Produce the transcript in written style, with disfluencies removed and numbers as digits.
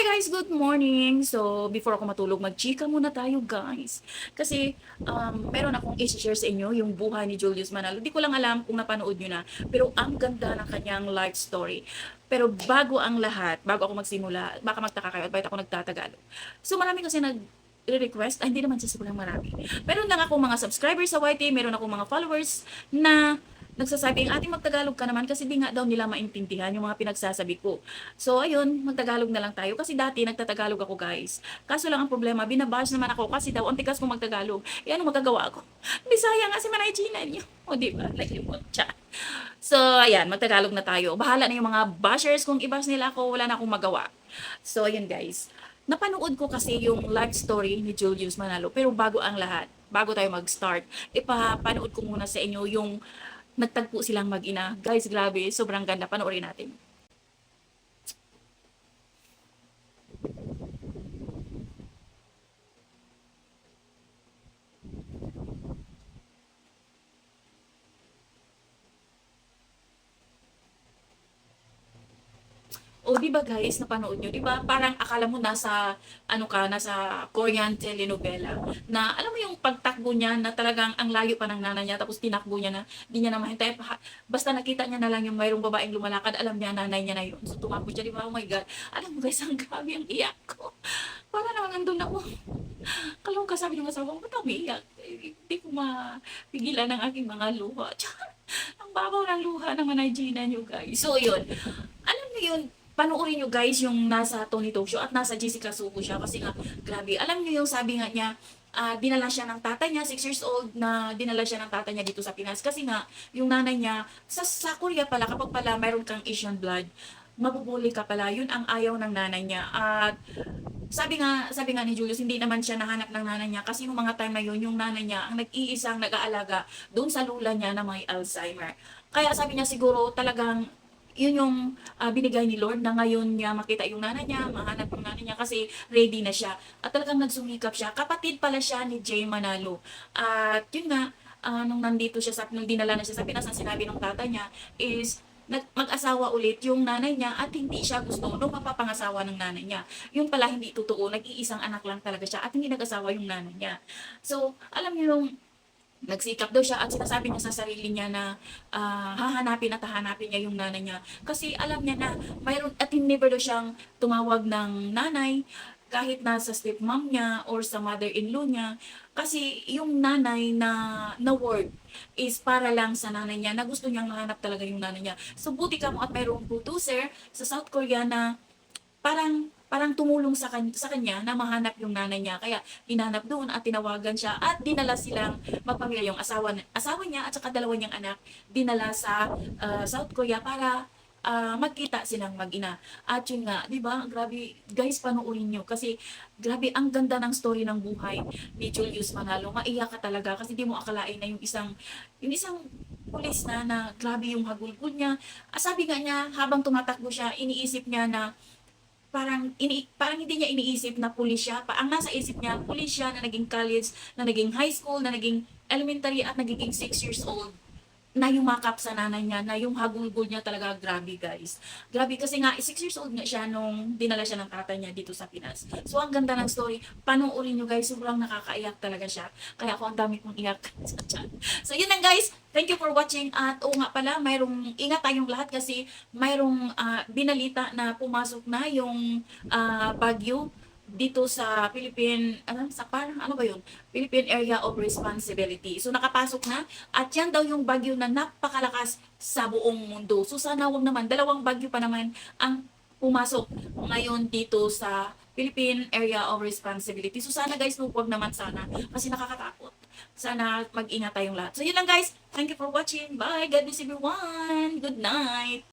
Guys, good morning. So, before ako matulog, magchika muna tayo guys. Kasi, meron akong i-share sa inyo yung buhay ni Julius Manalo. Di ko lang alam kung napanood nyo na, pero ang ganda ng kanyang life story. Pero bago ang lahat, bago ako magsimula, baka magtaka kayo at bakit ako nagtatagalog. So, marami kasi request, hindi naman sa sobrang marami. Meron lang akong mga subscribers sa YT, meron akong mga followers na nagsasabi, ang ating magtagalog ka naman kasi di nga daw nila maintindihan yung mga pinagsasabi ko. So, ayun, magtagalog na lang tayo kasi dati nagtatagalog ako guys. Kaso lang ang problema, binabash naman ako kasi daw ang tigas kong magtagalog. E ano magagawa ko? Bisaya nga si Manay Gina niyo. O diba? Like limot siya. So, ayan, magtagalog na tayo. Bahala na yung mga bashers kung i-bash nila ako, wala na akong magawa. So, ayun guys. Napanood ko kasi yung life story ni Julius Manalo. Pero bago ang lahat, bago tayo mag-start, ipapanood ko muna sa inyo yung nagtagpo silang mag-ina. Guys, grabe, sobrang ganda. Panoorin natin. O di ba guys, napanood nyo, di ba? Parang akala mo nasa ano ka, nasa Korean telenovela na alam mo yung pagtakbo niya na talagang ang layo pa ng nanay niya tapos tinakbo niya na di niya na mahintay. Basta nakita niya na lang yung mayroong babaeng lumalakad, alam niya nanay niya na yun. So tumakbo siya, di ba? Oh my God. Alam mo guys, ang grabe ang iyak ko. Para naman nandun ako. Kalong kasabi ng asawa ko, ba't umiiyak? Hindi ko mapigilan ang aking mga luha. Ang babaw ng luha ng Manay Gina nyo guys. So yun, alam niyo yun, panoorin nyo guys yung nasa Tony Talk Show at nasa Jessica Suko siya kasi nga, grabe. Alam nyo yung sabi nga niya, dinala siya ng tatay niya, 6 years old na dinala siya ng tatay niya dito sa Pinas. Kasi nga, yung nanay niya, sa Korea pala, kapag pala mayroon kang Asian blood, mabubuli ka pala. Yun ang ayaw ng nanay niya. At sabi nga ni Julius, hindi naman siya nahanap ng nanay niya kasi yung mga time na yun, yung nanay niya ang nag-iisang nag-aalaga doon sa lula niya na may Alzheimer. Kaya sabi niya siguro talagang yun yung binigay ni Lord na ngayon niya makita yung nanay niya, mahanap yung nanay niya kasi ready na siya. At talagang nagsumikap siya. Kapatid pala siya ni Jay Manalo. At yun nga, nung nandito siya, nung dinala na siya sa Pinas, ang sinabi ng tatay niya is mag-asawa ulit yung nanay niya at hindi siya gusto nung mapapangasawa ng nanay niya. Yun pala hindi totoo, nag-iisang anak lang talaga siya at hindi nag-asawa yung nanay niya. So, alam niyo yung nagsikap daw siya at sinasabi niya sa sarili niya na hahanapin at hahanapin niya yung nanay niya. Kasi alam niya na mayroon at never daw siyang tumawag ng nanay kahit nasa stepmom niya or sa mother-in-law niya. Kasi yung nanay na word is para lang sa nanay niya na gusto niyang mahanap talaga yung nanay niya. So buti ka mo at mayroong producer sa South Korea na parang tumulong sa kanya na mahanap yung nanay niya. Kaya hinanap doon at tinawagan siya at dinala silang magpamilya yung asawa niya at saka dalawa niyang anak dinala sa South Korea para magkita silang mag-ina. At yun nga, 'di ba? Grabe, guys, panoorin niyo kasi grabe ang ganda ng story ng buhay ni Julius Manalo. Maiyak ka talaga kasi di mo akalain na yung isang pulis na grabe yung hagulgol niya. Sabi nga niya habang tumatakbo siya, iniisip niya na parang hindi niya iniisip na pulis siya. Ang nasa isip niya, pulis siya na naging college, na naging high school, na naging elementary at nagiging 6 years old na yumakap sa nanay niya, na yung hagulgol niya talaga, grabe guys. Grabe kasi nga, 6 years old nga siya nung dinala siya ng tatay niya dito sa Pinas. So, ang ganda ng story. Panoorin nyo guys, sobrang nakakaiyak talaga siya. Kaya ako ang dami kong iyak sa chat. So, yun lang guys. Thank you for watching. At oo nga pala, ingat tayong lahat kasi mayroong binalita na pumasok na yung bagyo dito sa ano ba yun? Philippine Area of Responsibility. So nakapasok na at yan daw yung bagyo na napakalakas sa buong mundo. So sana wag naman, dalawang bagyo pa naman ang pumasok ngayon dito sa Philippine Area of Responsibility. So sana guys, wag naman sana kasi nakakatakot. Sana mag-ingat tayong lahat. So yun lang guys. Thank you for watching. Bye. God bless everyone. Good night.